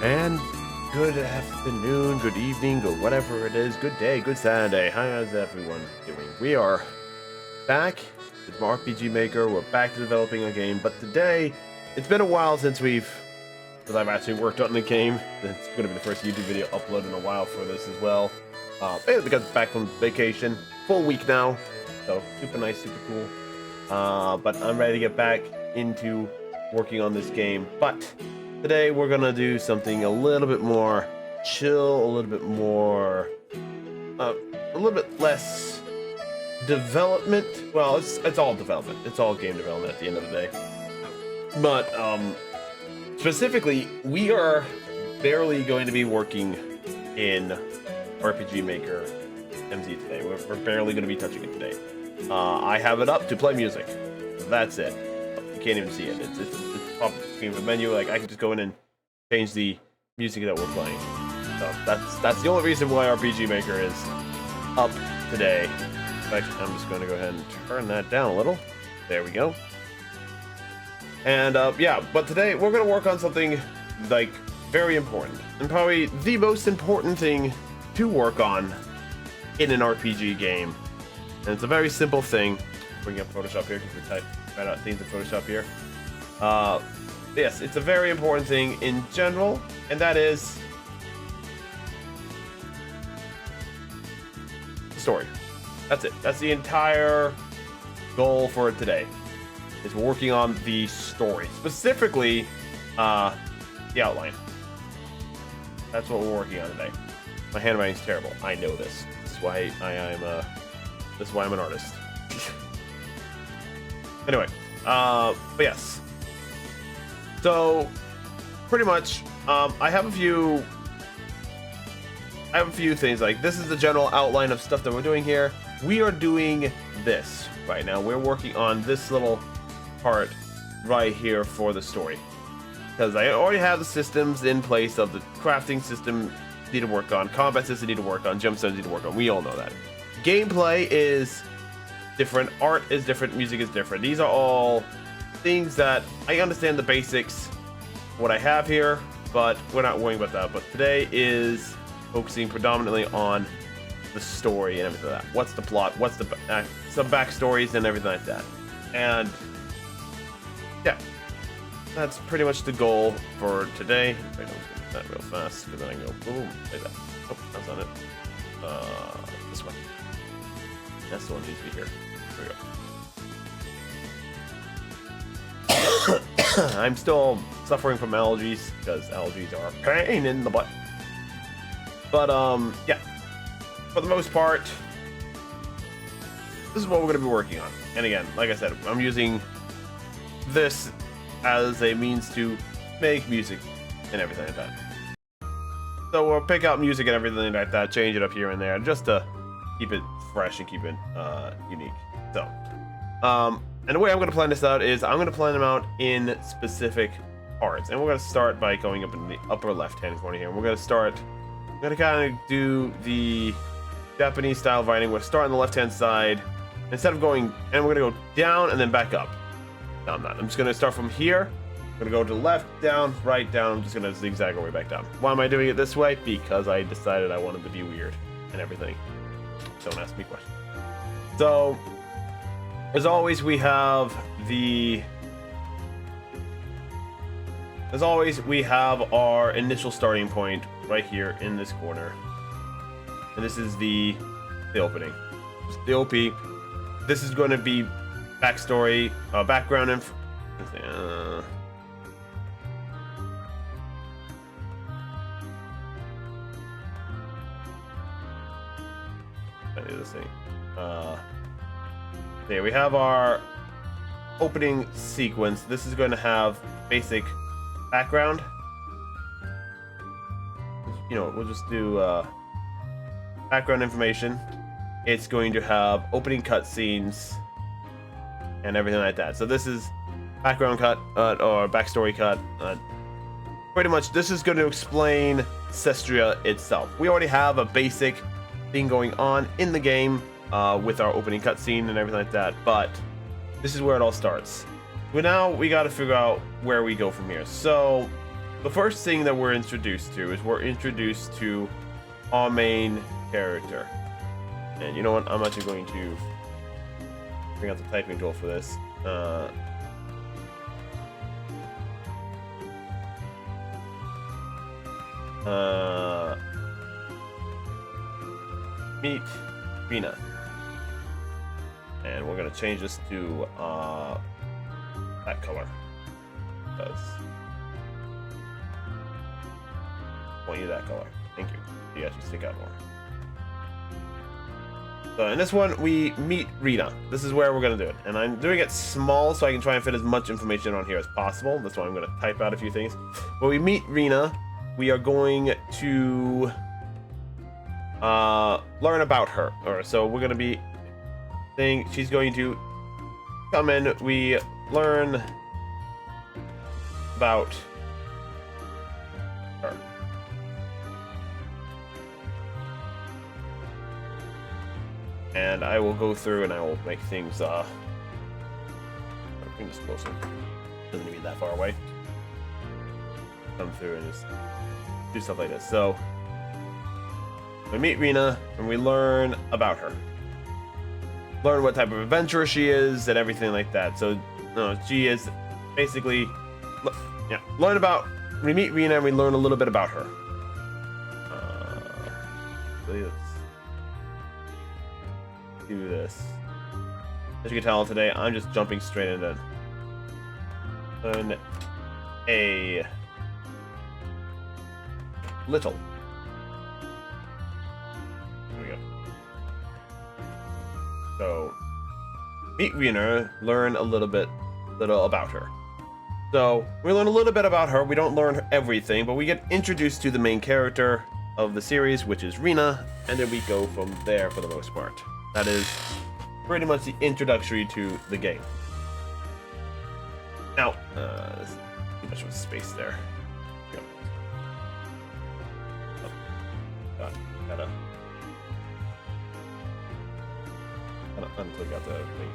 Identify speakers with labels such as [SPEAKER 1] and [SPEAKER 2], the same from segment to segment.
[SPEAKER 1] And good afternoon, good evening, or whatever it is. Good day, good Saturday. How's everyone doing? We are back with RPG Maker. We're back to developing a game, but today it's been a while since I've actually worked on the game. It's going to be the first YouTube video uploaded in a while for this as well. We got back from vacation, full week now, so super nice, super cool. But I'm ready to get back into working on this game. But today we're gonna do something a little bit more chill, a little bit more, a little bit less development. Well, it's all development. It's all game development at the end of the day. But specifically, we are barely going to be working in RPG Maker MZ today. We're barely going to be touching it today. I have it up to play music. That's it. You can't even see it. It's pop screen of a menu. Like I can just go in and change the music that we're playing. So that's the only reason why RPG Maker is up today. In fact, I'm just going to go ahead and turn that down a little. There we go. And yeah, but today we're going to work on something like very important, and probably the most important thing to work on in an RPG game. And it's a very simple thing. Bring up Photoshop here because we type right out things in Photoshop here. Yes, it's a very important thing in general, and that is the story. That's it. That's the entire goal for today. Is we're working on the story, specifically the outline. That's what we're working on today. My handwriting's terrible. I know this. This is why this is why I'm an artist. Anyway, but yes. So, pretty much, I have a few things. Like, this is the general outline of stuff that we're doing here. We are doing this right now. We're working on this little part right here for the story, because I already have the systems in place of the crafting system need to work on, combat system need to work on, jump zones need to work on. We all know that. Gameplay is different, art is different, music is different. These are all things that I understand the basics, what I have here, but we're not worrying about that. But today is focusing predominantly on the story and everything like that. What's the plot? What's the some backstories and everything like that. And yeah, that's pretty much the goal for today. Wait, I'm just gonna do that real fast because then I can go boom like that. Oh, that's not it. This one. That's the one that needs to be here. There we go. I'm still suffering from allergies because allergies are a pain in the butt. But yeah, for the most part, this is what we're going to be working on. And again, like I said, I'm using this as a means to make music and everything like that. So we'll pick out music and everything like that, change it up here and there, just to keep it fresh and keep it unique. So, and the way I'm going to plan this out is I'm going to plan them out in specific parts. And we're going to start by going up in the upper left-hand corner here. We're going to kind of do the Japanese style of writing. We'll start on the left-hand side. Instead of going, and we're going to go down and then back up. No, I'm not. I'm just going to start from here. I'm going to go to the left, down, right, down. I'm just going to zigzag our way back down. Why am I doing it this way? Because I decided I wanted to be weird and everything. Don't ask me questions. So, as always, we have our initial starting point right here in this corner. And this is the opening. The OP. This is going to be backstory, background info. I do this thing. There we have our opening sequence. This is going to have basic background. You know, we'll just do background information. It's going to have opening cutscenes and everything like that. So this is background cut or backstory cut. Pretty much, this is going to explain Cestria itself. We already have a basic thing going on in the game with our opening cutscene and everything like that, but this is where it all starts. But now we got to figure out where we go from here. So the first thing that we're introduced to is we're introduced to our main character. And you know what? I'm actually going to bring out the typing tool for this. Meet Rina. And we're going to change this to that color. Because I want you that color. Thank you. You actually stick out more. So in this one, we meet Rina. This is where we're going to do it. And I'm doing it small so I can try and fit as much information on here as possible. That's why I'm going to type out a few things. When we meet Rina, we are going to learn about her. Or so we're going to be saying she's going to come in. We learn about her. And I will go through and I will make things bring this closer. Doesn't need to be that far away. Come through and just do stuff like this. So we meet Rina and we learn about her. Learn what type of adventurer she is and everything like that. So she is basically learn about. We meet Rina and we learn a little bit about her. Let's do this. As you can tell today, I'm just jumping straight into a little. Here we go. So meet Rina, learn a little about her. So we learn a little bit about her. We don't learn everything, but we get introduced to the main character of the series, which is Rina, and then we go from there for the most part. That is pretty much the introductory to the game. Now, there's too much of a space there. Go. Oh, God, gotta unclick out the thing.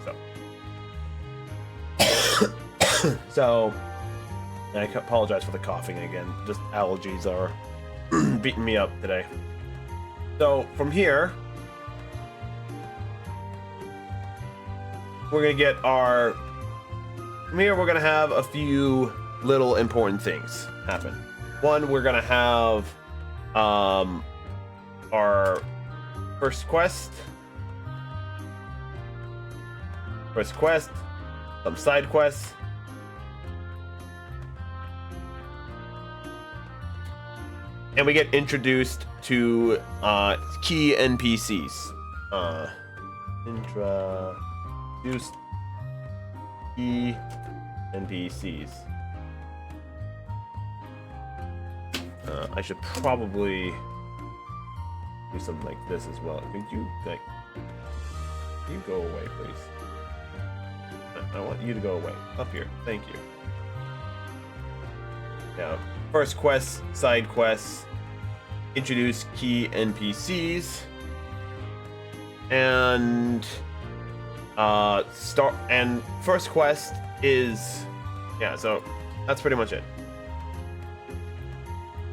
[SPEAKER 1] So, I apologize for the coughing again. Just allergies are beating me up today. So from here, we're gonna get our. From here, we're gonna have a few little important things happen. One, we're gonna have our first quest, some side quests, and we get introduced to key NPCs. Introduced key NPCs. I should probably do something like this as well. Could you go away, please? I want you to go away. Up here. Thank you. Now, first quest, side quests, introduce key NPCs, and first quest is so that's pretty much it.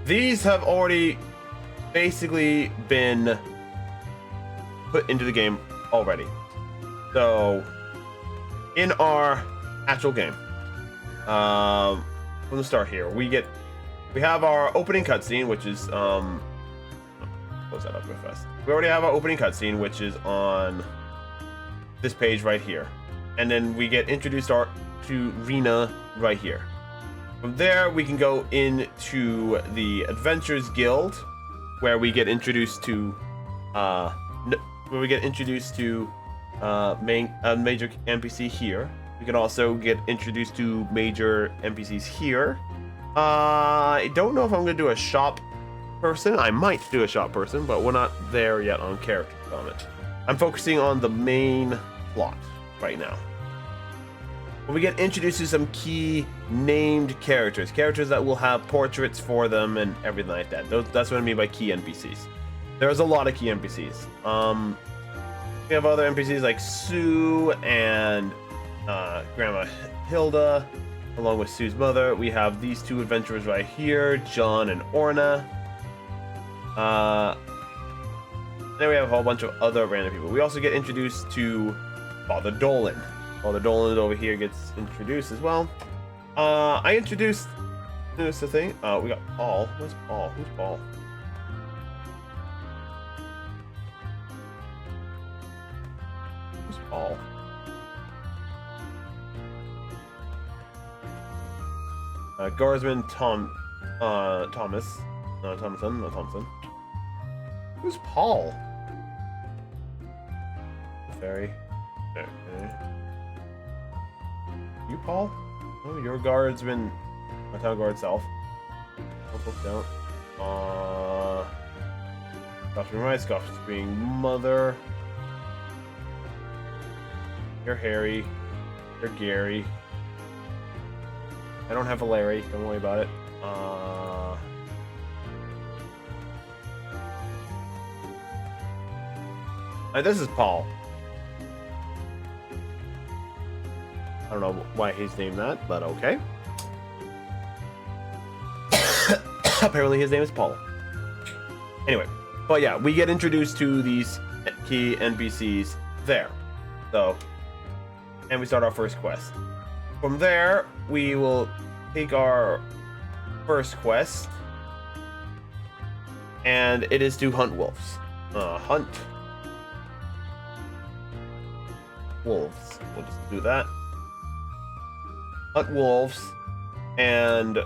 [SPEAKER 1] These have already basically been put into the game already. So in our actual game, from the start here, we have our opening cutscene, which is close that up real fast. We already have our opening cutscene, which is on this page right here, and then we get introduced to Rina right here. From there, we can go into the Adventurers Guild, where we get introduced to major NPC here. We can also get introduced to major NPCs here. I don't know if I'm gonna do a shop person. I might do a shop person, but we're not there yet on character development. I'm focusing on the main plot right now. But we get introduced to some key named characters that will have portraits for them and everything like that. That's what I mean by key NPCs. There's a lot of key NPCs. We have other NPCs like Sue and Grandma Hilda along with Sue's mother. We have these two adventurers right here, John and Orna. Then we have a whole bunch of other random people. We also get introduced to Father Dolan. Father Dolan over here gets introduced as well. I introduced this thing. We got Paul. Where's Paul? Who's Paul? Who's Paul? Guardsman Thomas. No, Thompson. Who's Paul? Fairy. Okay. You, Paul? Oh, your guardsman. My town guard self. Look down. Scoff's being right, Scoff's being mother. You're Harry. You're Gary. I don't have a Larry, don't worry about it. This is Paul. I don't know why he's named that, but okay. Apparently his name is Paul. Anyway, but yeah, we get introduced to these key NPCs there. So, and we start our first quest. From there, we will take our first quest, and it is to hunt wolves. Hunt wolves. We'll just do that. Hunt wolves and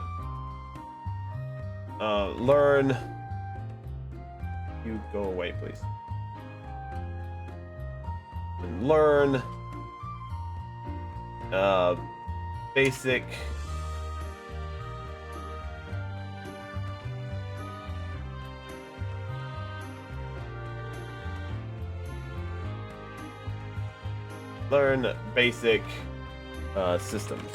[SPEAKER 1] learn. You go away, please. And learn basic systems.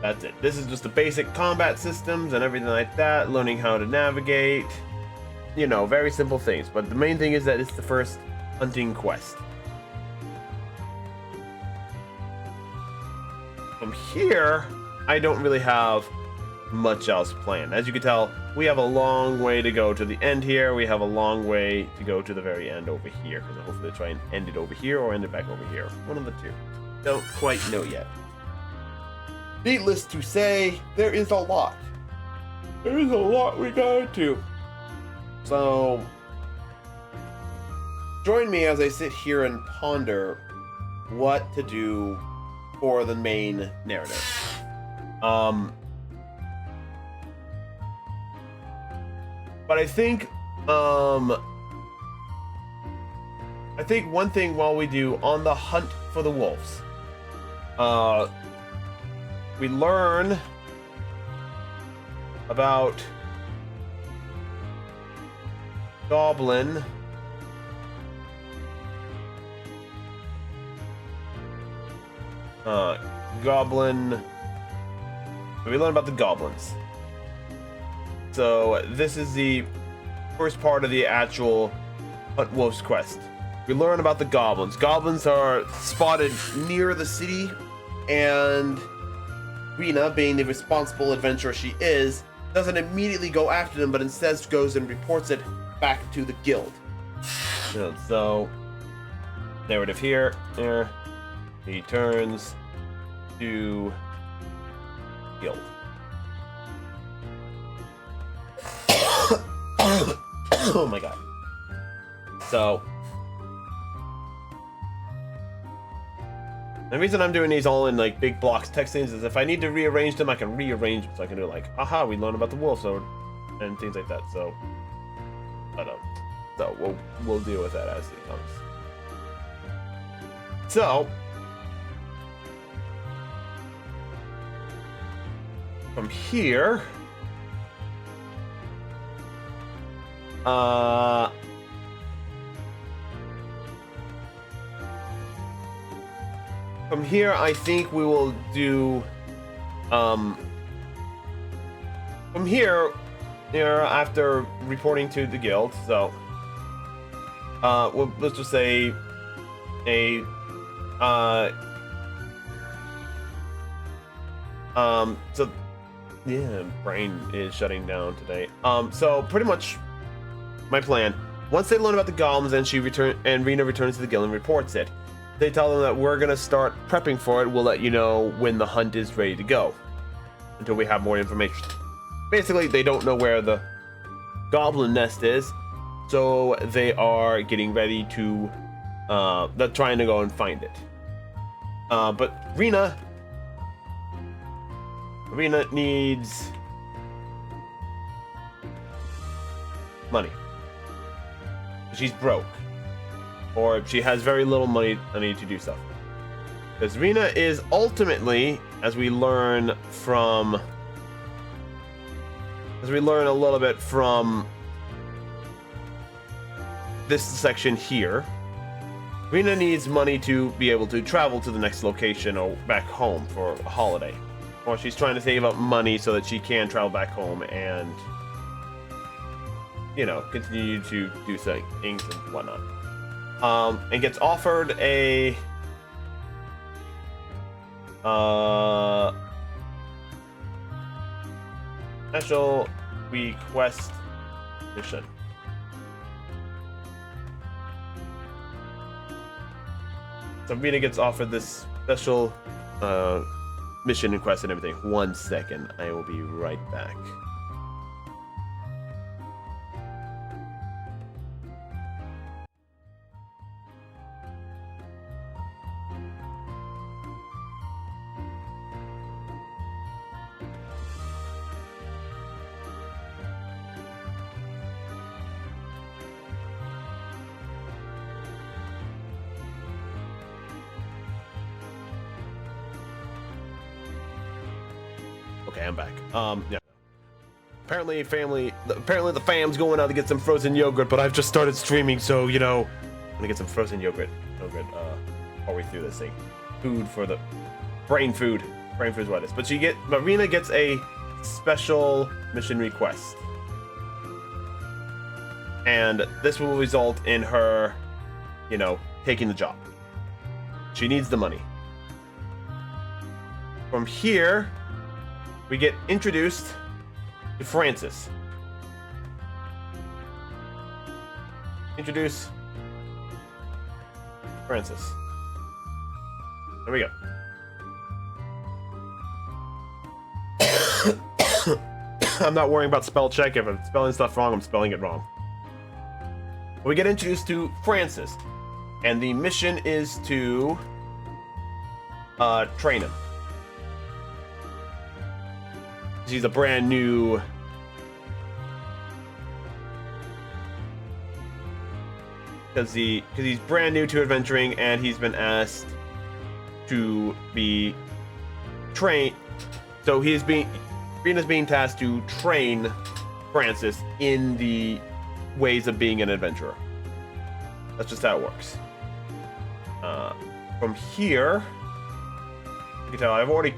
[SPEAKER 1] That's it. This is just the basic combat systems and everything like that, learning how to navigate, you know, very simple things, but the main thing is that it's the first hunting quest. From here, I don't really have much else planned. As you can tell, we have a long way to go to the end here. We have a long way to go to the very end over here, because hopefully try and end it over here or end it back over here. One of the two. Don't quite know yet. Needless to say, there is a lot. There is a lot we got to. So, join me as I sit here and ponder what to do for the main narrative. But I think one thing while we do on the hunt for the wolves, we learn about Goblin. We learn about the goblins. So this is the first part of the actual Hunt Wolves quest. We learn about the goblins. Goblins are spotted near the city, and Rena, being the responsible adventurer she is, doesn't immediately go after them, but instead goes and reports it back to the guild. So, narrative here, there, he turns to guild. Oh my god. So, the reason I'm doing these all in like big blocks text things is if I need to rearrange them, I can rearrange them. So I can do like, aha, we learned about the wolf, so, and things like that. So, so we'll deal with that as it comes. So, from here, I think we will do, from here, after reporting to the guild, so, let's just say, So yeah, brain is shutting down today. So pretty much my plan. Once they learn about the golems and Rena returns to the guild and reports it, they tell them that we're gonna start prepping for it. We'll let you know when the hunt is ready to go. Until we have more information. Basically, they don't know where the goblin nest is, so they are getting ready to they're trying to go and find it. But Rena needs money. She's broke, or she has very little money to do stuff. Because Rena is ultimately, as we learn a little bit from this section here, Rena needs money to be able to travel to the next location or back home for a holiday. Or she's trying to save up money so that she can travel back home and, you know, continue to do things and whatnot. And gets offered a special request mission. So Rena gets offered this special mission request and everything. 1 second, I will be right back. Okay, I'm back. Yeah. Apparently the fam's going out to get some frozen yogurt, but I've just started streaming, so, you know, I'm gonna get some frozen yogurt all the way through this thing. Food for the brain food. Brain food is what it is. But Rena gets a special mission request. And this will result in her, you know, taking the job. She needs the money. From here, we get introduced to Francis. Introduce Francis. There we go. I'm not worrying about spell check. If I'm spelling stuff wrong, I'm spelling it wrong. We get introduced to Francis, and the mission is to train him. He's a brand new because he's brand new to adventuring, and he's been asked to be trained. So Rena's being tasked to train Francis in the ways of being an adventurer. That's just how it works. From here, you can tell I've already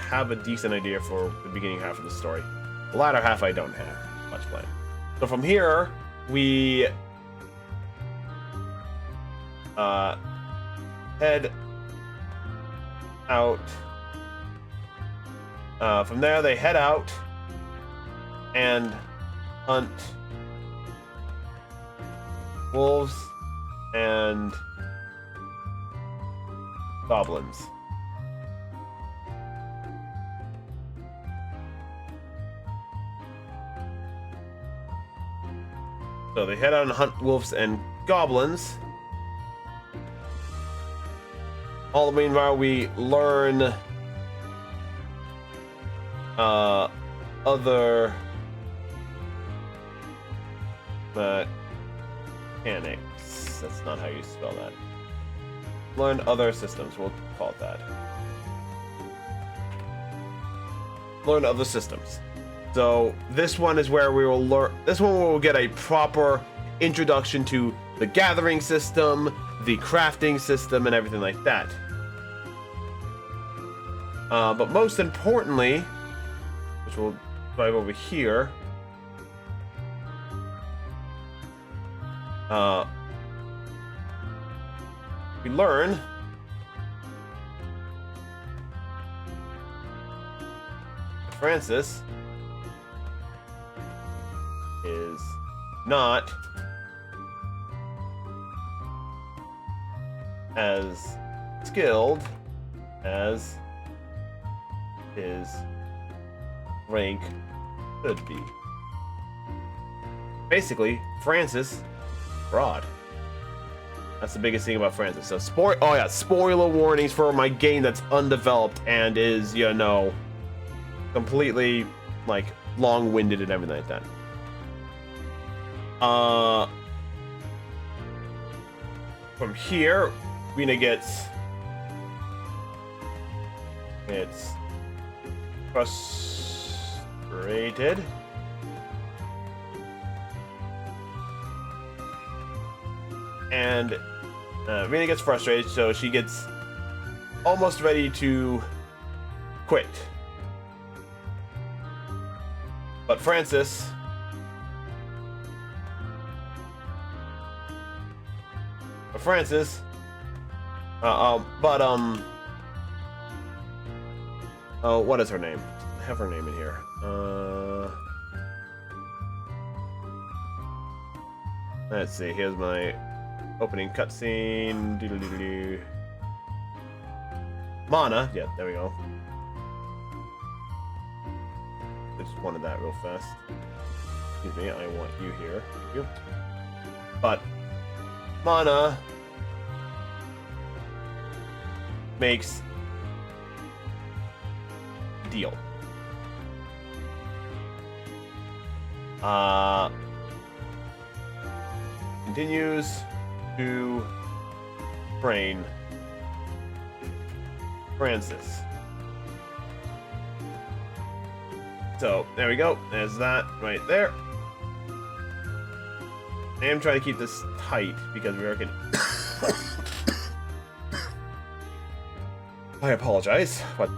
[SPEAKER 1] have a decent idea for the beginning half of the story. The latter half I don't have much planned. So from here, we head out. From there, they head out and hunt wolves and goblins. So they head out and hunt wolves and goblins. All the meanwhile, we learn other mechanics. That's not how you spell that. Learn other systems. We'll call it that. Learn other systems. So this one is where we will learn. This one we will get a proper introduction to the gathering system, the crafting system, and everything like that. But most importantly, which we'll drive over here, we learn Francis is not as skilled as his rank could be. Basically, Francis, fraud. That's the biggest thing about Francis. So, spoiler warnings for my game that's undeveloped and is, you know, completely, like, long-winded and everything like that. From here, Rena gets frustrated. And Rena gets frustrated, so she gets almost ready to quit. But Francis oh, what is her name? I have her name in here. Let's see, here's my opening cutscene. Mana, yeah, there we go. I just wanted that real fast. Excuse me, I want you here. Thank you. But Mana makes a deal. Continues to train Francis. So there we go. There's that right there. I am trying to keep this tight because we are getting. I apologize, but.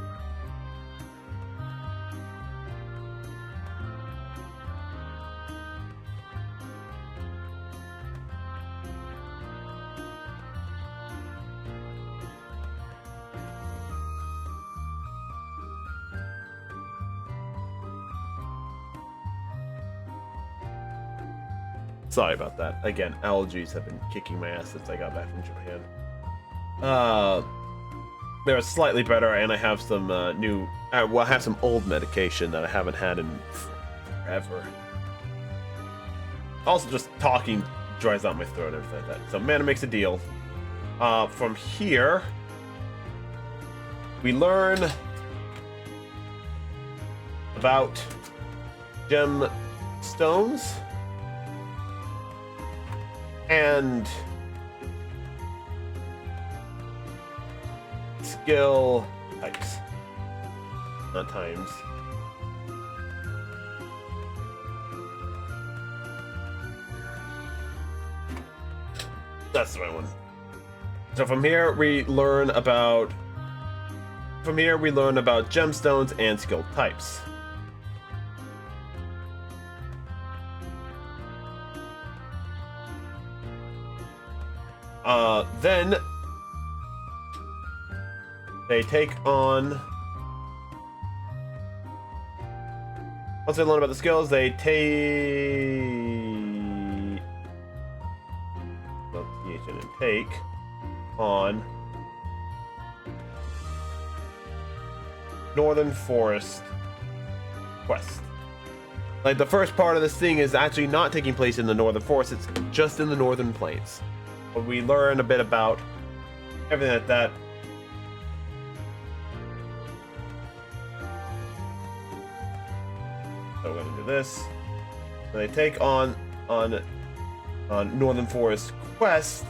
[SPEAKER 1] Sorry about that. Again, allergies have been kicking my ass since I got back from Japan. They're slightly better, and I have some new... well, I have some old medication that I haven't had in forever. Also, just talking dries out my throat and everything like that. So, Mana makes a deal. From here, we learn about gemstones and skill types, not times. That's the right one. So from here we learn about gemstones and skill types. Then they take on. Once they learn about the skills, they take on Northern Forest quest. Like, the first part of this thing is actually not taking place in the Northern Forest, it's just in the Northern Plains. But we learn a bit about everything like that. So we're gonna do this. So they take on Northern Forest quest,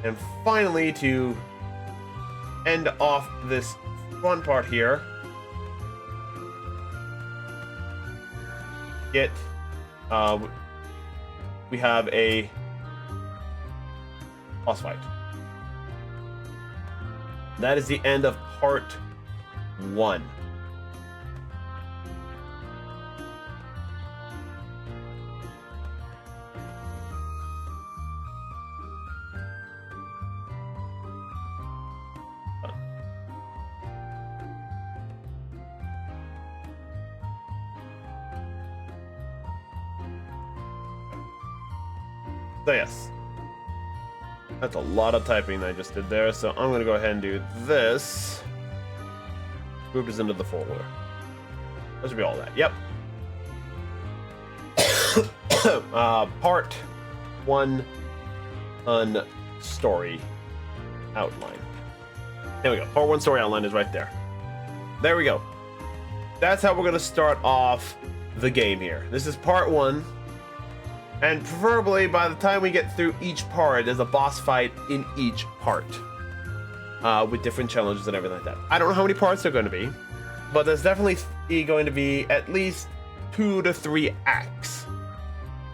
[SPEAKER 1] and finally, to end off this front part here, we have a boss fight. That is the end of part 1. So yes, that's a lot of typing I just did there. So I'm gonna go ahead and do this. Group is into the folder. That should be all that. Yep. Part 1 story outline. There we go. Part 1 story outline is right there. There we go. That's how we're gonna start off the game here. This is part 1. And preferably by the time we get through each part, there's a boss fight in each part. With different challenges and everything like that. I don't know how many parts there are going to be, but there's definitely going to be at least 2 to 3 acts.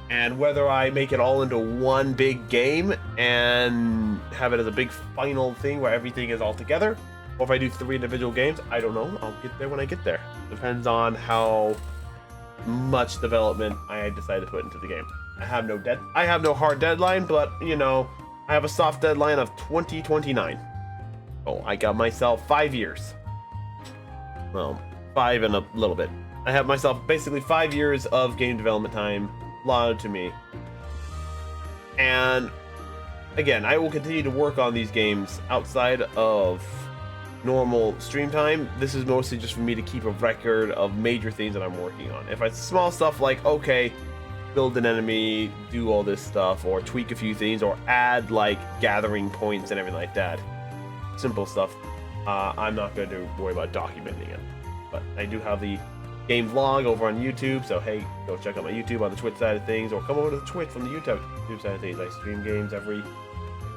[SPEAKER 1] And whether I make it all into one big game and have it as a big final thing where everything is all together, or if I do 3 individual games, I don't know. I'll get there when I get there. Depends on how much development I decide to put into the game. I have no hard deadline, but you know, I have a soft deadline of 2029. Oh, I got myself 5 years. Well, 5 and a little bit. I have myself basically 5 years of game development time allotted to me. And again, I will continue to work on these games outside of normal stream time. This is mostly just for me to keep a record of major things that I'm working on. If it's small stuff like, okay, build an enemy, do all this stuff, or tweak a few things, or add like gathering points and everything like that, simple stuff, I'm not going to worry about documenting it. But I do have the game vlog over on YouTube, so hey, go check out my YouTube on the Twitch side of things, or come over to the Twitch from the YouTube side of things. I stream games every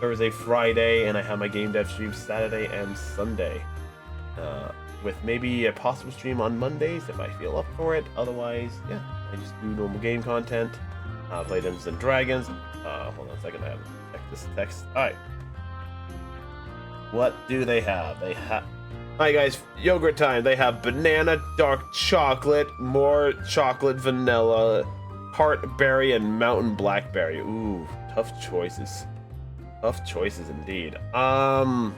[SPEAKER 1] Thursday, Friday, and I have my game dev stream Saturday and Sunday, with maybe a possible stream on Mondays if I feel up for it. Otherwise, yeah, I just do normal game content, play Dungeons and Dragons. Hold on a second, I have to check this text. Alright. What do they have? They have... Alright guys, yogurt time. They have banana, dark chocolate, more chocolate, vanilla, heart berry, and mountain blackberry. Ooh, tough choices. Tough choices indeed. Oh,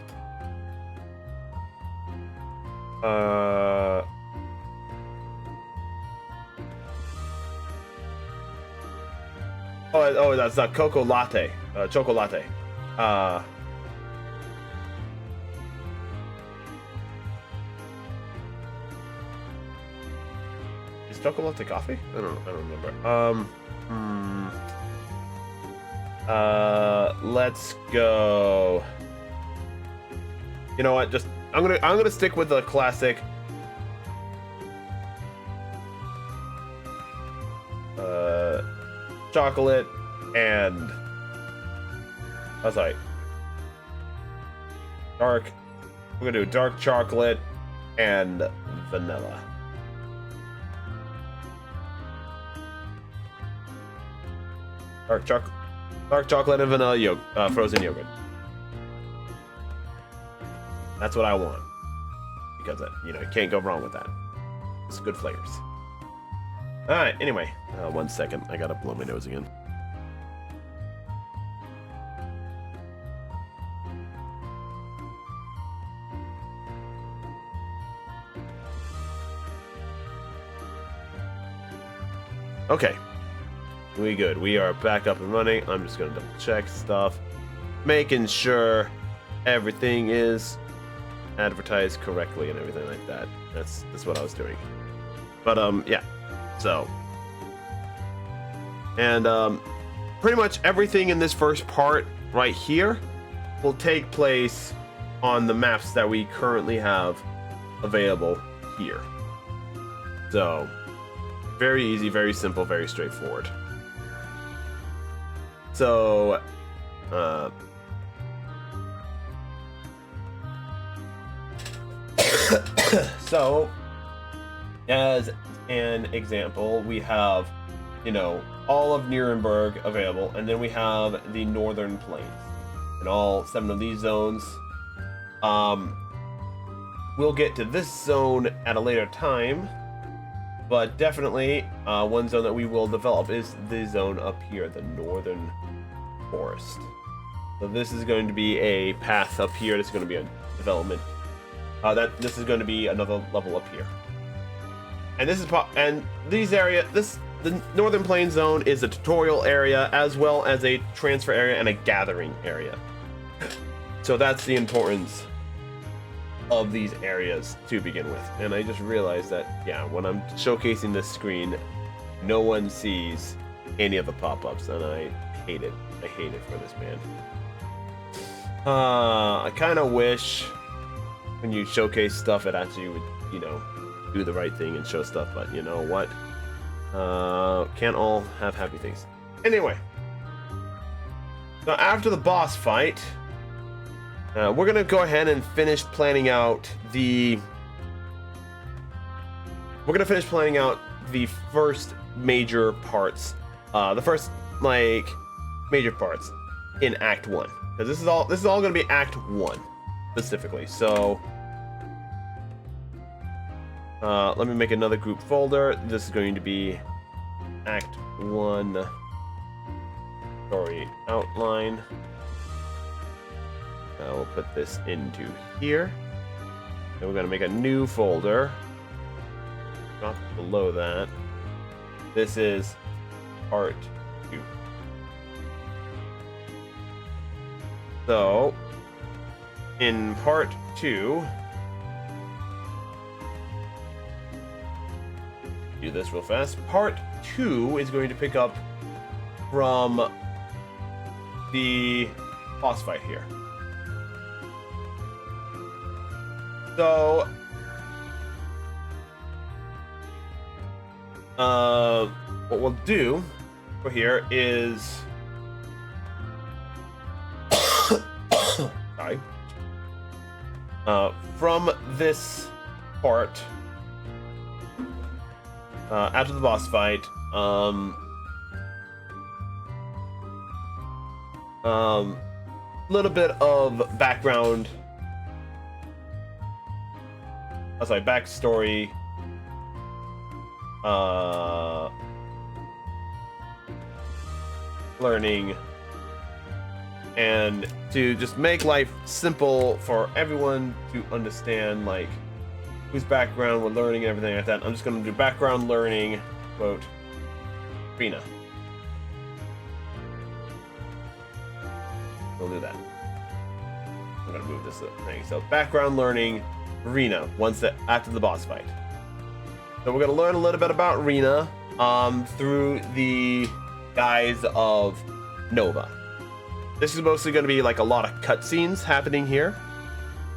[SPEAKER 1] that's a cocoa latte. Choco latte. Is choco latte coffee? I don't remember. Let's go. You know what? Just I'm gonna stick with the classic. Chocolate and sorry. We're gonna do dark chocolate and vanilla. Dark chocolate and vanilla frozen yogurt. That's what I want, because you know, you can't go wrong with that. It's good flavors. All right. Anyway, 1 second. I gotta blow my nose again. Okay. We good. We are back up and running. I'm just gonna double check stuff, making sure everything is advertised correctly and everything like that. That's what I was doing. But yeah. So, and pretty much everything in this first part right here will take place on the maps that we currently have available here. So, very easy, very simple, very straightforward. So, so, as an example, we have, you know, all of Nuremberg available, and then we have the Northern Plains, and all 7 of these zones. We'll get to this zone at a later time, but definitely one zone that we will develop is the zone up here, the Northern Forest. So this is going to be a path up here. This is going to be a development. This is going to be another level up here. And this is this the Northern Plains Zone is a tutorial area as well as a transfer area and a gathering area. So that's the importance of these areas to begin with. And I just realized that, yeah, when I'm showcasing this screen, no one sees any of the pop-ups, and I hate it. I hate it for this man. I kind of wish when you showcase stuff, it actually would, you know, do the right thing and show stuff, but you know what? Can't all have happy things. Anyway, so after the boss fight, we're gonna go ahead and finish planning out the. We're gonna finish planning out the first major parts, the first like major parts in Act 1, because this is all gonna be Act 1 specifically. So let me make another group folder. This is going to be Act 1 story outline. We'll put this into here. And we're going to make a new folder. Drop below that. This is part 2. So, in part 2, do this real fast. Part 2 is going to pick up from the boss fight here. So, what we'll do for here is, sorry, from this part, after the boss fight, little bit of background. Oh, sorry, backstory. Learning. And to just make life simple for everyone to understand, like, whose background we're learning and everything like that. I'm just going to do background learning, quote, Rina. We'll do that. I'm going to move this thing. So, background learning, Rina, after the boss fight. So we're going to learn a little bit about Rina through the guise of Nova. This is mostly going to be like a lot of cutscenes happening here.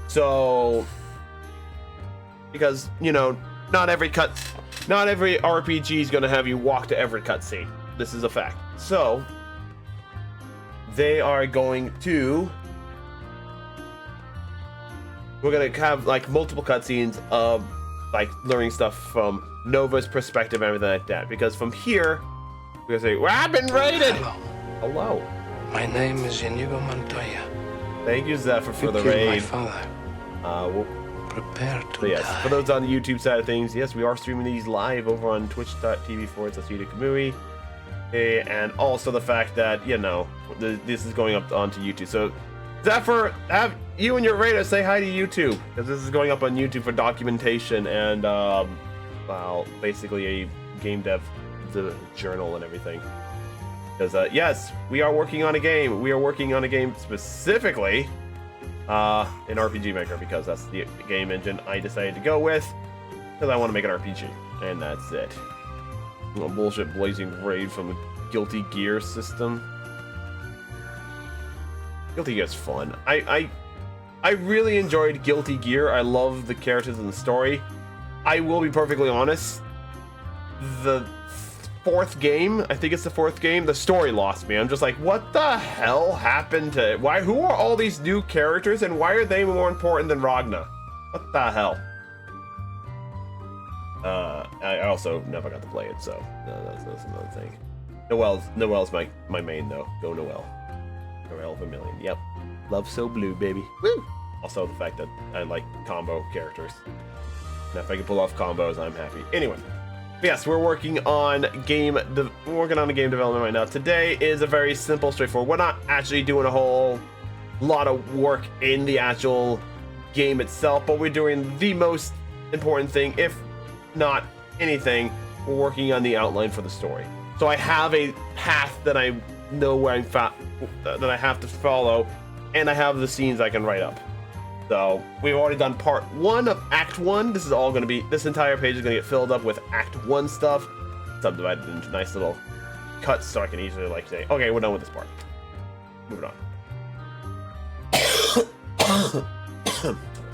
[SPEAKER 1] So, because, you know, not every RPG is going to have you walk to every cutscene. This is a fact. So, they are going to... We're going to have, like, multiple cutscenes of, like, learning stuff from Nova's perspective and everything like that. Because from here, we're going to say, well, I've been raided! Hello.
[SPEAKER 2] My name is Inigo Montoya.
[SPEAKER 1] Thank you, Zephyr, for the raid.
[SPEAKER 2] My father.
[SPEAKER 1] We'll
[SPEAKER 2] prepare to
[SPEAKER 1] die.
[SPEAKER 2] die.
[SPEAKER 1] For those on the YouTube side of things, yes, we are streaming these live over on twitch.tv/Hiita Kamui. And also the fact that, you know, this is going up onto YouTube. So, Zephyr, have you and your Raider say hi to YouTube, because this is going up on YouTube for documentation and, well, basically a game dev journal and everything. Because, yes, we are working on a game. We are working on a game specifically in RPG Maker, because that's the game engine I decided to go with, because I want to make an RPG, and that's it. A bullshit blazing raid from the Guilty Gear system. Guilty Gear's fun. I really enjoyed Guilty Gear. I love the characters and the story. I will be perfectly honest. The fourth game, I think it's the fourth game, the story lost me. I'm just like, what the hell happened to it? Who are all these new characters, and why are they more important than Ragna? What the hell? I also never got to play it, so that's another thing. Noelle's my main though. Go Noelle. Noelle Vermillion. Yep. Love So Blue, baby. Woo! Also the fact that I like combo characters. And if I can pull off combos, I'm happy. Anyway, yes, we're working on a game development right now. Today is a very simple, straightforward. We're not actually doing a whole lot of work in the actual game itself, but we're doing the most important thing, if not anything, we're working on the outline for the story. So I have a path that I know where that I have to follow, and I have the scenes I can write up. So we've already done part 1 of Act 1. This is all going to be, this entire page is going to get filled up with Act 1 stuff, subdivided into nice little cuts, so I can easily like say, okay, we're done with this part. Moving on.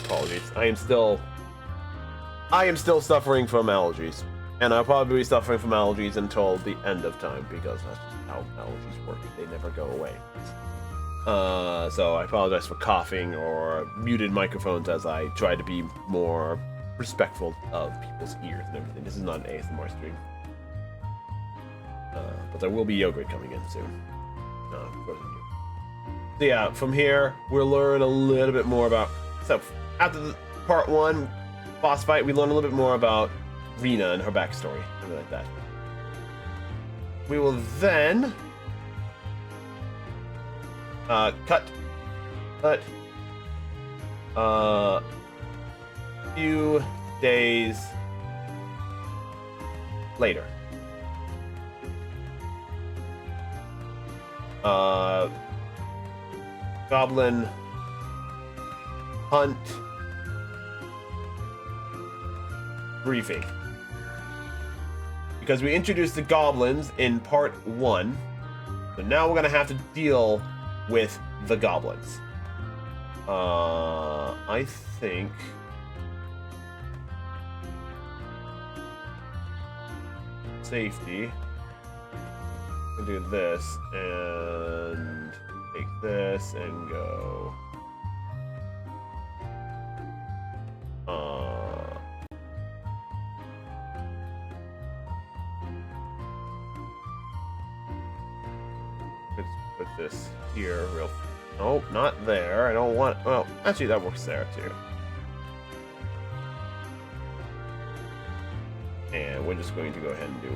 [SPEAKER 1] Apologies. I am still suffering from allergies, and I'll probably be suffering from allergies until the end of time, because that's just how allergies work. They never go away. So I apologize for coughing or muted microphones as I try to be more respectful of people's ears and everything. This is not an ASMR stream. But there will be yogurt coming in soon. So yeah, from here, we'll learn a little bit more about... So, after the part 1 boss fight, we learn a little bit more about Rina and her backstory. Something like that. We will then... cut. Few days later. Goblin hunt briefing. Because we introduced the goblins in part 1, so now we're gonna have to deal with the goblins. I think safety. We'll do this and take this and go. Let's put this here real. Nope, not there. I don't want. Well, actually, that works there too. And we're just going to go ahead and do.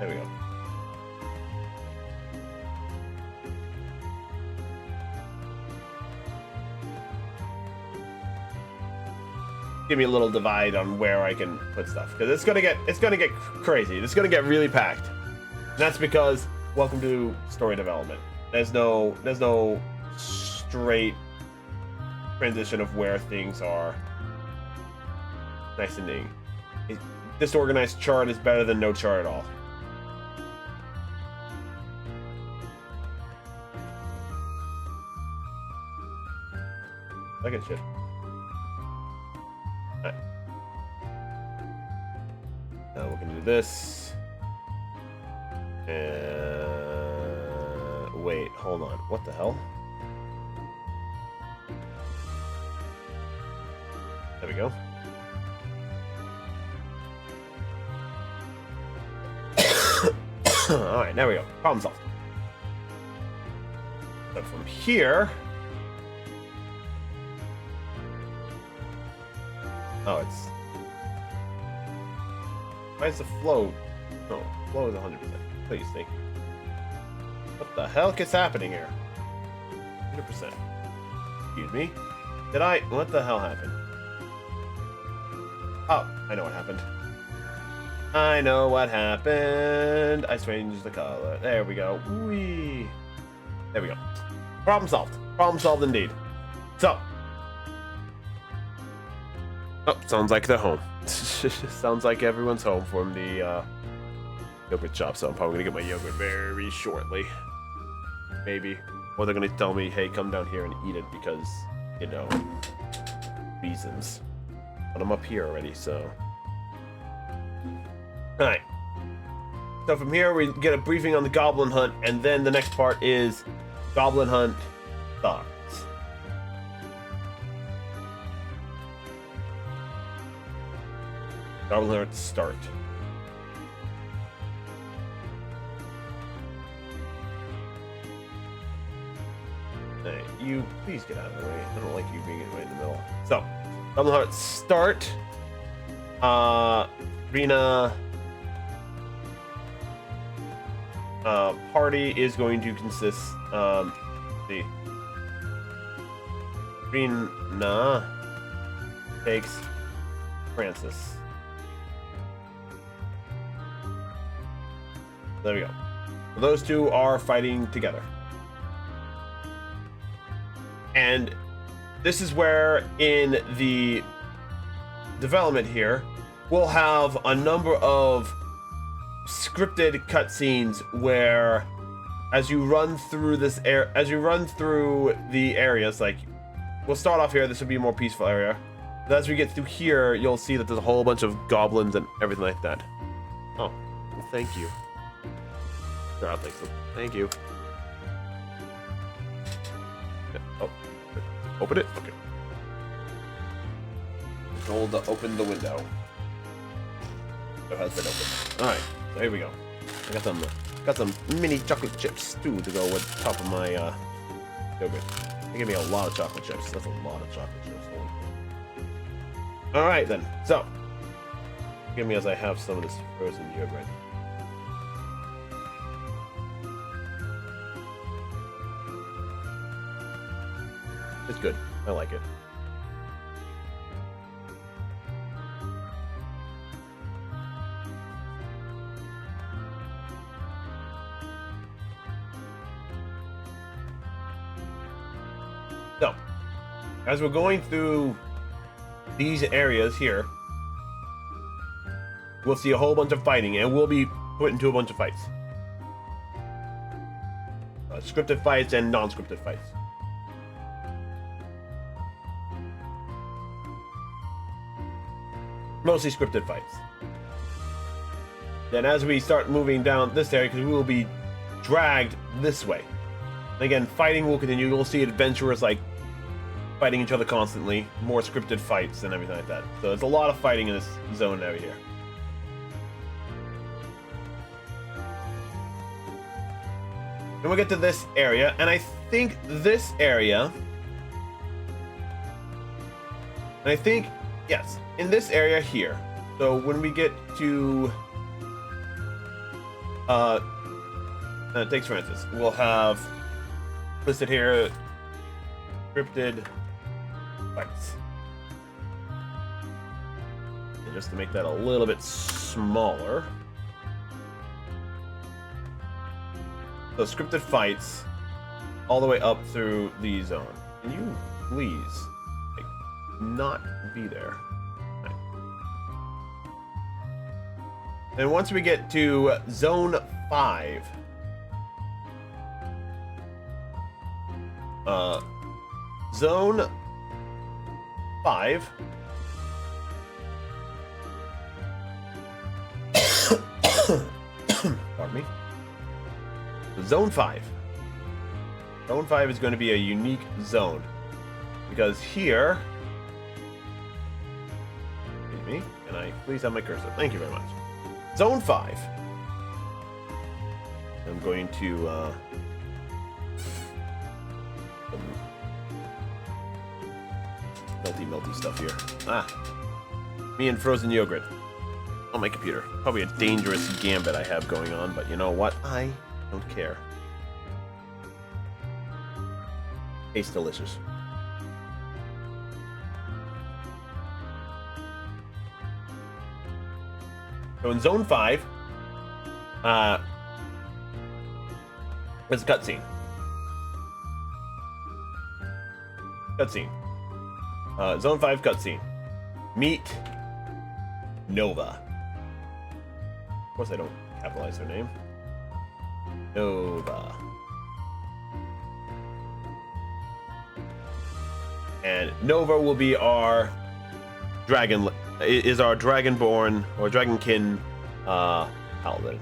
[SPEAKER 1] There we go. Give me a little divide on where I can put stuff, because it's gonna get crazy. It's gonna get really packed. And that's because welcome to story development. There's no straight transition of where things are nice and neat. Disorganized chart is better than no chart at all. Look at shit. Alright. Now we're gonna do this. And wait, hold on. What the hell? There we go. Alright, there we go. Problem solved. So from here... Oh, it's... Why is the flow... No, flow is 100%. Please, thank you. What the heck is happening here? 100%. Excuse me. Did I... What the hell happened? Oh, I know what happened. I know what happened. I changed the color. There we go. Whee. There we go. Problem solved. Problem solved indeed. So. Oh, sounds like they're home. Sounds like everyone's home from the yogurt shop, so I'm probably gonna get my yogurt very shortly. Maybe. Or they're gonna tell me, hey, come down here and eat it because, you know, reasons. But I'm up here already, so. Alright. So from here we get a briefing on the goblin hunt, and then the next part is goblin hunt thoughts. Goblin hunt start. Hey, you please get out of the way. I don't like you being right in the middle. So, goblin hunt start. Rina party is going to consist Rina takes Francis. There we go. Those two are fighting together. And this is where in the development here, we'll have a number of scripted cutscenes where as you run through the areas, like we'll start off here, this would be a more peaceful area. But as we get through here, you'll see that there's a whole bunch of goblins and everything like that. Oh, well, thank you. Sure, I'll take some. Thank you. Yeah. Oh, open it? Okay. Hold the open the window. It has been opened. Alright, so here we go. I got some mini chocolate chips too to go with top of my yogurt. They give me a lot of chocolate chips. That's a lot of chocolate chips. Alright then, so give me as I have some of this frozen yogurt. It's good. I like it. So, as we're going through these areas here, we'll see a whole bunch of fighting, and we'll be put into a bunch of fights. Scripted fights and non-scripted fights. Mostly scripted fights. Then as we start moving down this area, because we will be dragged this way. And again, fighting will continue. You'll see adventurers like fighting each other constantly. More scripted fights and everything like that. So there's a lot of fighting in this zone area here. Then we'll get to this area, and I think this area... yes, in this area here. So when we get to thanks Francis, we'll have listed here scripted fights. And just to make that a little bit smaller. So scripted fights all the way up through the zone. Can you please not be there? Right. And once we get to zone 5, zone 5 pardon me. Zone 5. Zone 5 is going to be a unique zone because here, excuse me, can I please have my cursor? Thank you very much. Zone 5. I'm going to some melty stuff here. Me and frozen yogurt on my computer. Probably a dangerous gambit I have going on, but you know what? I don't care. Tastes delicious. So in zone 5, there's a cutscene. Zone 5 cutscene. Meet Nova. Of course I don't capitalize her name. Nova. And Nova will be our dragon, is our dragonborn or dragonkin paladin.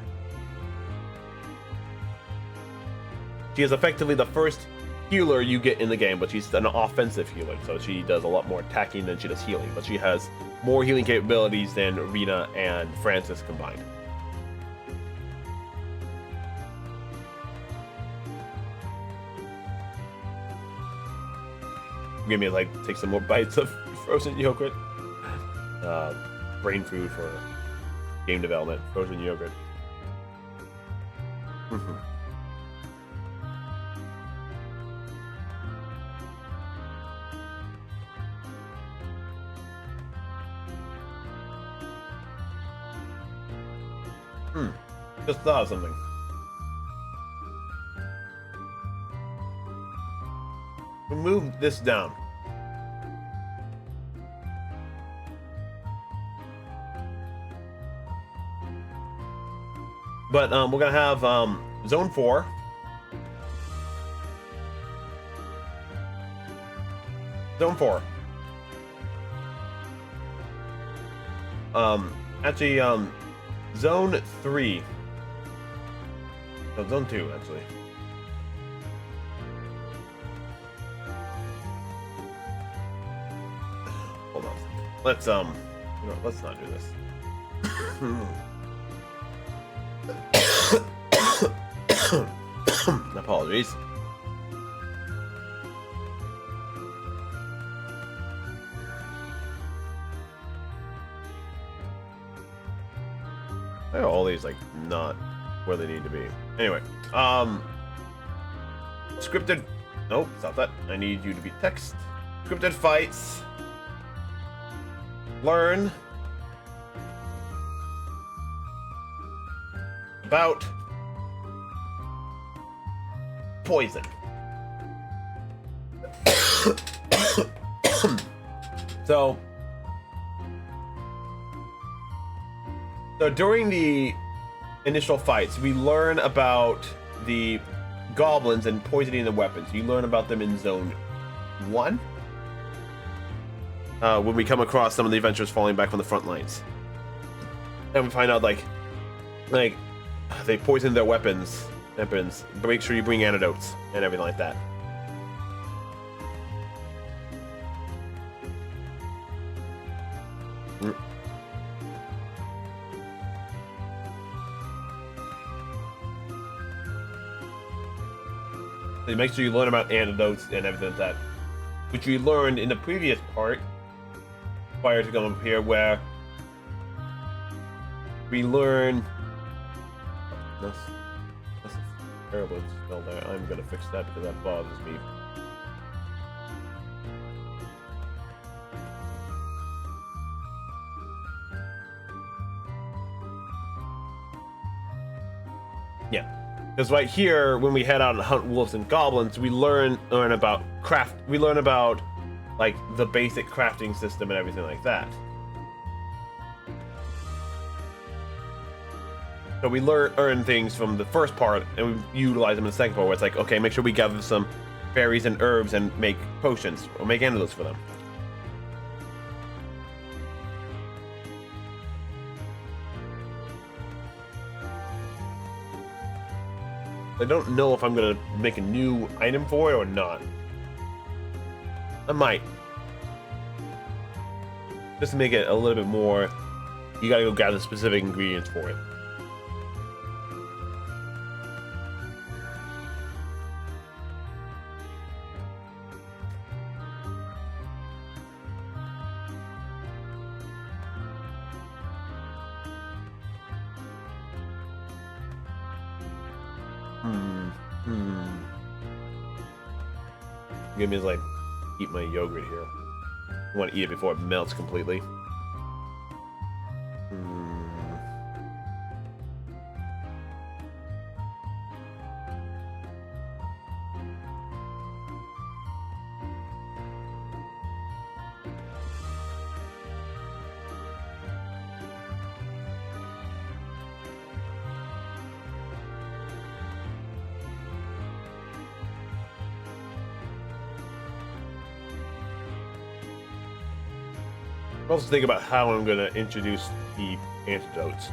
[SPEAKER 1] She is effectively the first healer you get in the game, but she's an offensive healer, so she does a lot more attacking than she does healing, but she has more healing capabilities than Rina and Francis combined. Give me like take some more bites of frozen yogurt. Brain food for game development. Frozen yogurt. Just thought of something. We'll move this down. But we're gonna have zone 4. Zone 4. Actually, zone 3. No, zone 2, actually. Hold on. Let's you know, let's not do this. Apologies. I got all these like not where they need to be. Anyway, scripted. Nope, stop that. I need you to be text. Scripted fights. Learn about poison. So during the initial fights, we learn about the goblins and poisoning the weapons. You learn about them in zone 1. When we come across some of the adventurers falling back from the front lines. And we find out like they poisoned their weapons. Make sure you bring antidotes and everything like that. So make sure you learn about antidotes and everything like that, which we learned in the previous part prior to going up here, where we learn. That's a terrible spell there. I'm gonna fix that because that bothers me. Yeah, because right here, when we head out and hunt wolves and goblins, we learn about craft. We learn about like the basic crafting system and everything like that. So we earn things from the first part, and we utilize them in the second part, where it's like, okay, make sure we gather some berries and herbs and make potions or make antidotes for them. I don't know if I'm gonna make a new item for it or not. I might. Just to make it a little bit more, you gotta go gather specific ingredients for it. Give me like eat my yogurt here. I want to eat it before it melts completely. Also think about how I'm going to introduce the antidotes.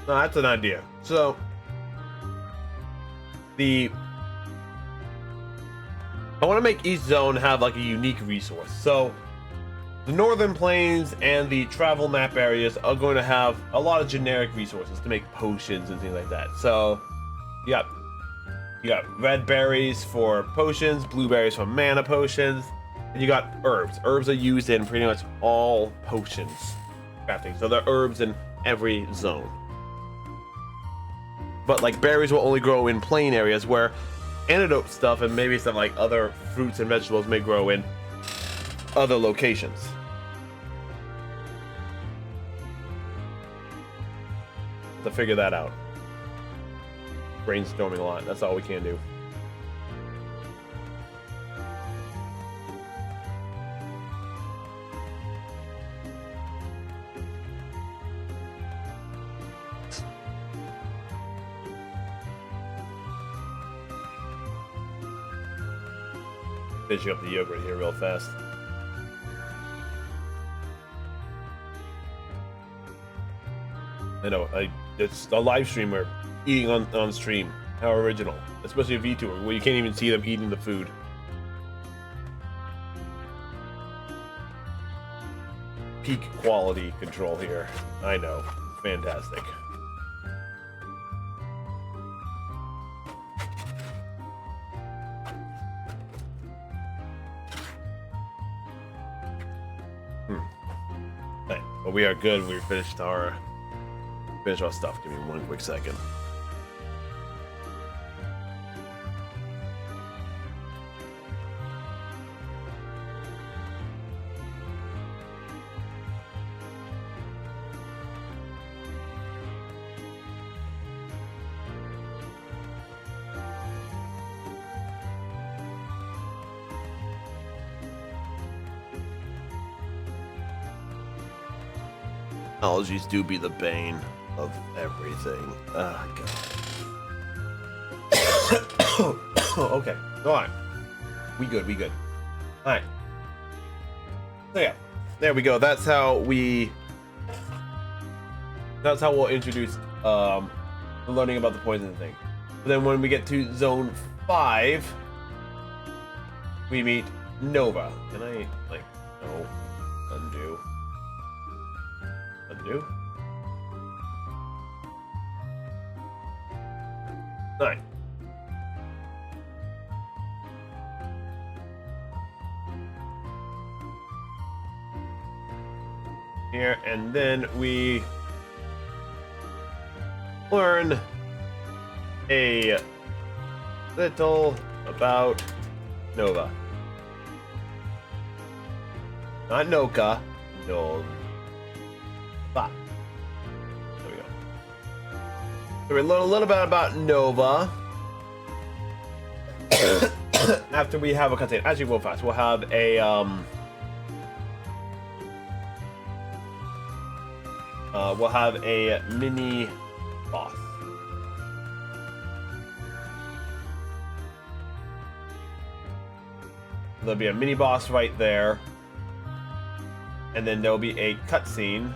[SPEAKER 1] No, that's an idea. So I want to make each zone have like a unique resource. So the northern plains and the travel map areas are going to have a lot of generic resources to make potions and things like that. So you got red berries for potions, blueberries for mana potions, and you got herbs. Herbs are used in pretty much all potions crafting. So the herbs and every zone. But like berries will only grow in plain areas, where antidote stuff and maybe some like other fruits and vegetables may grow in other locations. To figure that out. Brainstorming a lot. That's all we can do. Finishing up the yogurt here real fast. I know, it's a live streamer eating on stream. How original. Especially a VTuber, where you can't even see them eating the food. Peak quality control here. I know. Fantastic. Right. But we are good. We finished our stuff. Give me one quick second. Allergies do be the bane of everything. God. Okay. Alright. We good. Alright. So yeah. There we go. That's how we'll introduce the learning about the poison thing. But then when we get to zone 5, we meet Nova. Can I no. Undo. Alright. Here, and then we learn a little about Nova. Not Noka, Nova. There we go. So we learn a little bit about Nova. After we have a cutscene. Actually, real fast. We'll have a mini boss. There'll be a mini boss right there, and then there'll be a cutscene.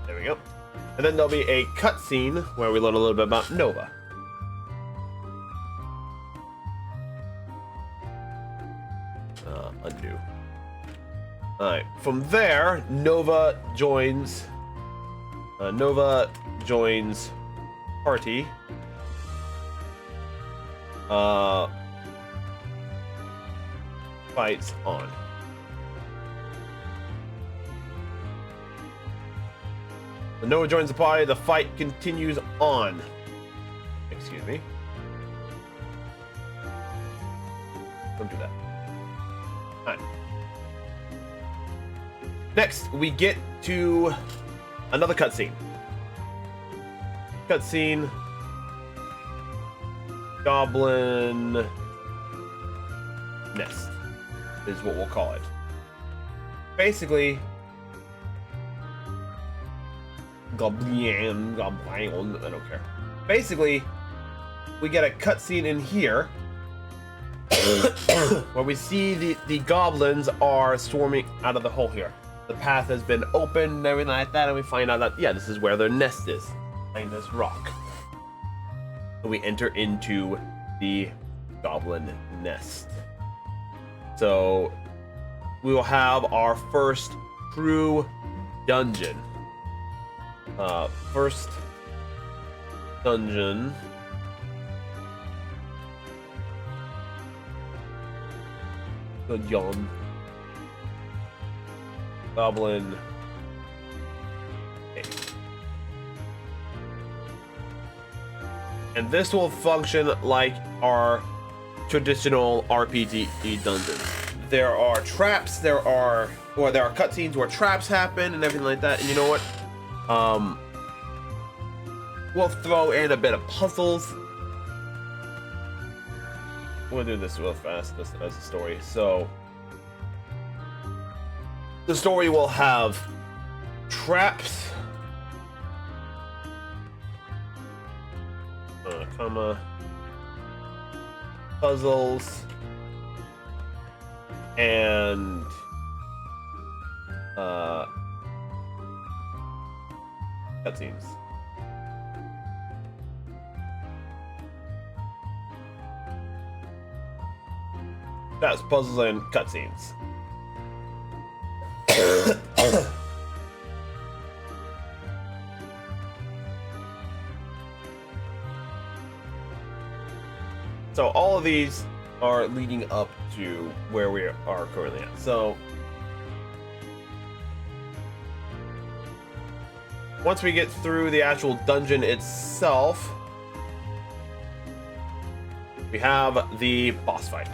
[SPEAKER 1] There we go. And then there'll be a cutscene where we learn a little bit about Nova. Undo. Alright. From there, Nova joins party. Fights on. The Nova joins the party, the fight continues on. Excuse me. Don't do that. Alright. Next, we get to another cutscene. Goblin Nest is what we'll call it. Basically, Goblin, I don't care. Basically, we get a cutscene in here where we see the goblins are swarming out of the hole here. The path has been opened and everything like that, and we find out that, yeah, this is where their nest is, behind this rock. So we enter into the goblin nest. So we will have our first true dungeon. First dungeon Yawn. Goblin. Okay. And this will function like our traditional RPG dungeons. There are traps, there are cutscenes where traps happen and everything like that. And you know what? We'll throw in a bit of puzzles. We'll do this real fast as a story. So the story will have traps, puzzles, and cutscenes. That's puzzles and cutscenes. So all of these are leading up to where we are currently at. So once we get through the actual dungeon itself, we have the boss fight.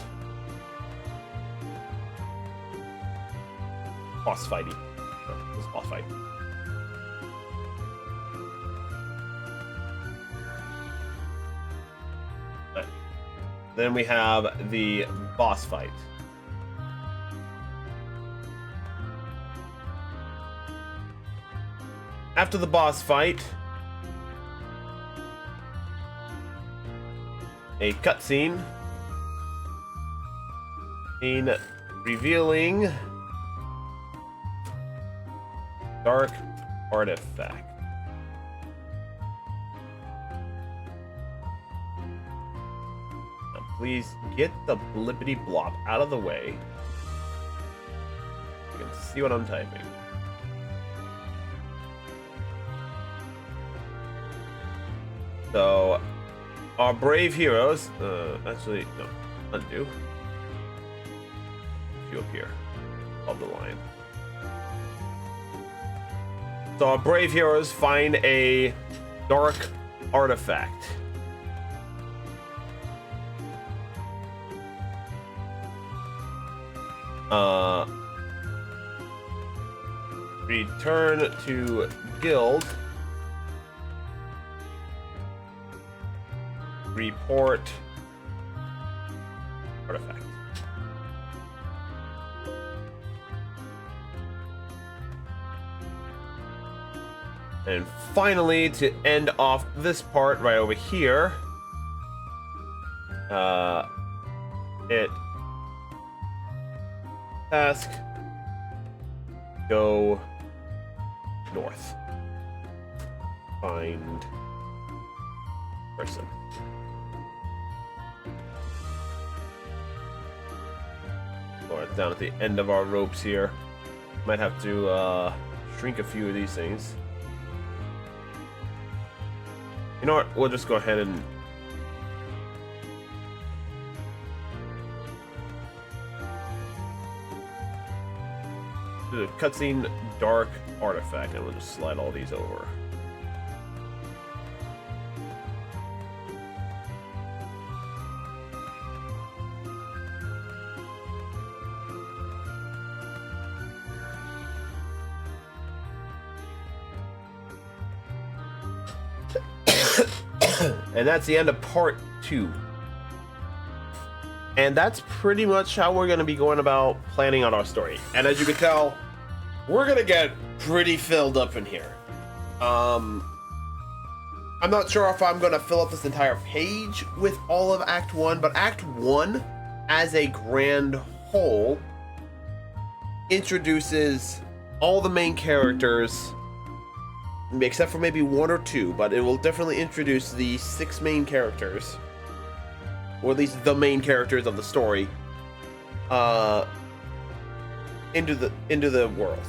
[SPEAKER 1] Boss fighty. No, this boss fight. Right. Then we have the boss fight. After the boss fight, a cutscene revealing dark artifact. Now please get the blippity blop out of the way. You can see what I'm typing. So, our brave heroes, actually, no, undo. You up here, above the line. So our brave heroes find a dark artifact. Return to guild. Report artifact. And finally, to end off this part right over here, task, go north, find person. Or it's down at the end of our ropes here. Might have to shrink a few of these things. You know what? We'll just go ahead and do the cutscene dark artifact, and we'll just slide all these over. And that's the end of part 2. And that's pretty much how we're going to be going about planning out our story. And as you can tell, we're going to get pretty filled up in here. I'm not sure if I'm going to fill up this entire page with all of Act 1, but Act 1, as a grand whole, introduces all the main characters, except for maybe 1 or 2, but it will definitely introduce the 6 main characters, or at least the main characters of the story, into the world.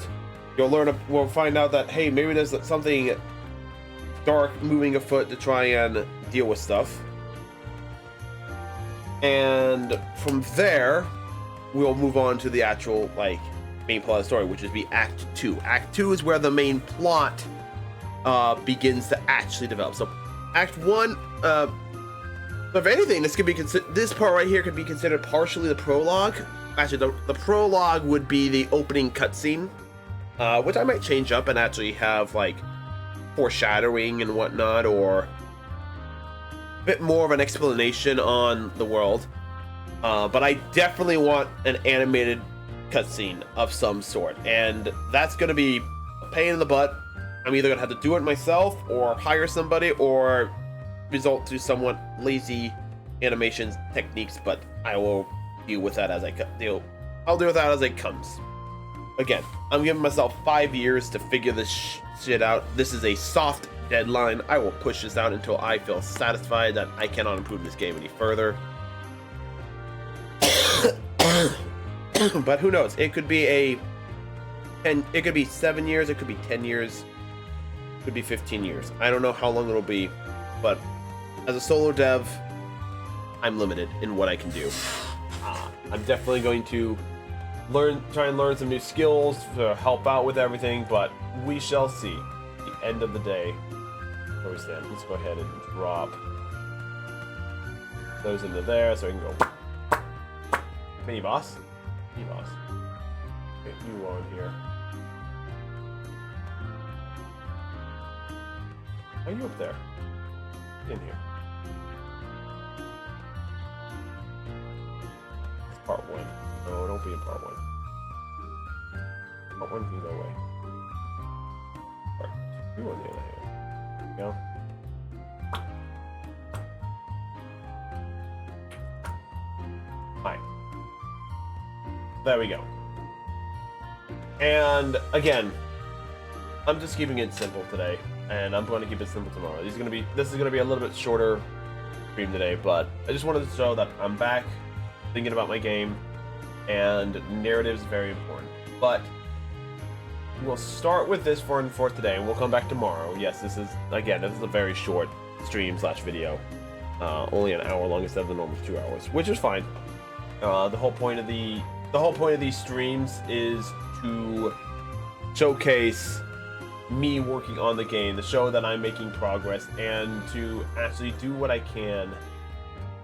[SPEAKER 1] We'll find out that, hey, maybe there's something dark moving afoot to try and deal with stuff. And from there, we'll move on to the actual like main plot of the story, which is be Act 2. Act 2 is where the main plot begins to actually develop. So Act 1, so if anything, this could be this part right here could be considered partially the prologue. Actually, the prologue would be the opening cutscene, which I might change up and actually have like foreshadowing and whatnot, or a bit more of an explanation on the world. But I definitely want an animated cutscene of some sort, and that's going to be a pain in the butt. I'm either going to have to do it myself or hire somebody or resort to somewhat lazy animation techniques, but I will deal with that as I'll deal with that as it comes. Again, I'm giving myself 5 years to figure this shit out. This is a soft deadline. I will push this out until I feel satisfied that I cannot improve this game any further. But who knows? It could be it could be 7 years, it could be 10 years, it could be 15 years. I don't know how long it'll be, but as a solo dev, I'm limited in what I can do. I'm definitely going to try and learn some new skills to help out with everything, but we shall see. At the end of the day, where we stand. Let's go ahead and drop those into there so I can go. Mini boss? Mini boss. Get you on here. Are you up there? In here. It's part 1. No, don't be in part 1. Part 1 can go away. Part 2 on the other hand. There we go. Hi. There we go. And again, I'm just keeping it simple today, and I'm going to keep it simple tomorrow. This is going to be a little bit shorter stream today, but I just wanted to show that I'm back thinking about my game, and narrative is very important. But we'll start with this for today, and we'll come back tomorrow. Yes, this is a very short stream / video, only an hour long instead of the normal 2 hours, which is fine. The whole point of these streams is to showcase me working on the game, to show that I'm making progress, and to actually do what I can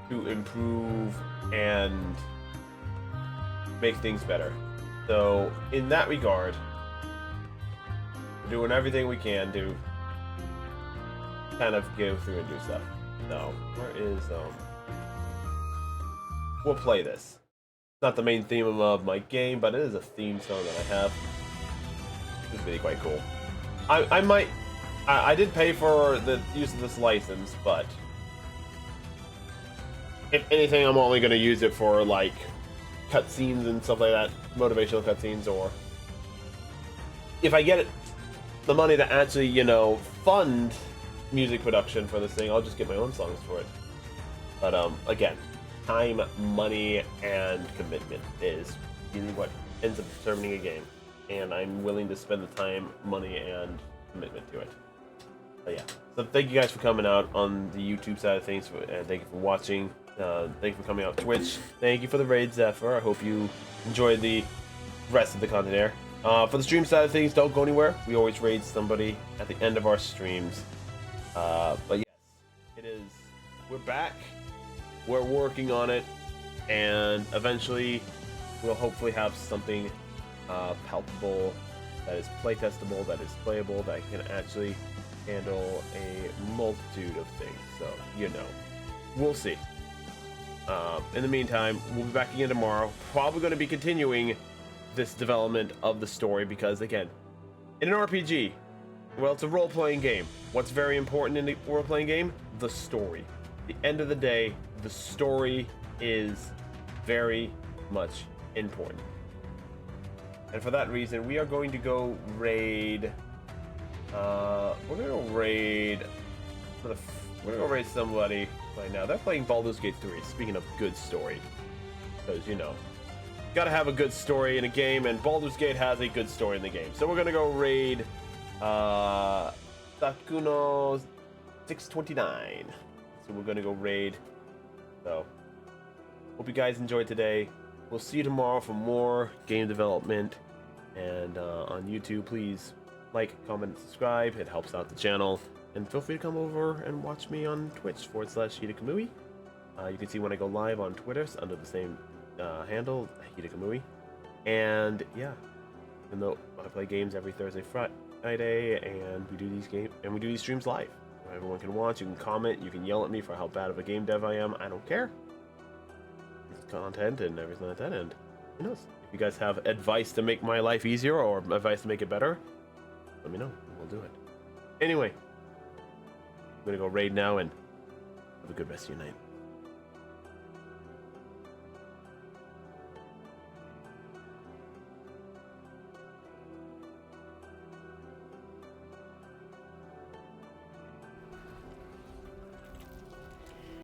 [SPEAKER 1] to improve and make things better. So in that regard, we're doing everything we can to kind of go through and do stuff. So where is we'll play this. It's not the main theme of my game, but it is a theme song that I have. It's really quite cool. I did pay for the use of this license, but if anything, I'm only going to use it for like cutscenes and stuff like that, motivational cutscenes, or if I get the money to actually, fund music production for this thing, I'll just get my own songs for it. But again, time, money, and commitment is really what ends up determining a game, and I'm willing to spend the time, money, and commitment to it. But yeah, so thank you guys for coming out on the YouTube side of things, and thank you for watching. Thank you for coming out Twitch. Thank you for the raid, Zephyr. I hope you enjoyed the rest of the content there. For the stream side of things, don't go anywhere. We always raid somebody at the end of our streams. But yes, it is. We're back. We're working on it, and eventually we'll hopefully have something palpable, that is playtestable, that is playable, that can actually handle a multitude of things. So, we'll see. In the meantime, we'll be back again tomorrow. Probably going to be continuing this development of the story, because again, in an RPG, well, it's a role-playing game. What's very important in the role-playing game? The story. At the end of the day, the story is very much important. And for that reason, we are going to go raid. We're gonna go raid somebody right now. They're playing Baldur's Gate 3. Speaking of good story, because gotta have a good story in a game, and Baldur's Gate has a good story in the game. So we're gonna go raid Sakuno 629. So we're gonna go raid. So hope you guys enjoyed today. we'll see you tomorrow for more game development. And on YouTube, please like, comment, subscribe. It helps out the channel. And feel free to come over and watch me on Twitch /Hiita Kamui. You can see when I go live on Twitter under the same handle, Hiita Kamui. And yeah, even though I play games every Thursday, Friday, and we do these streams live. Everyone can watch. You can comment. You can yell at me for how bad of a game dev I am. I don't care. It's content and everything like that. And who knows? If you guys have advice to make my life easier or advice to make it better, let me know. We'll do it. Anyway, I'm gonna go raid now and have a good rest of your night.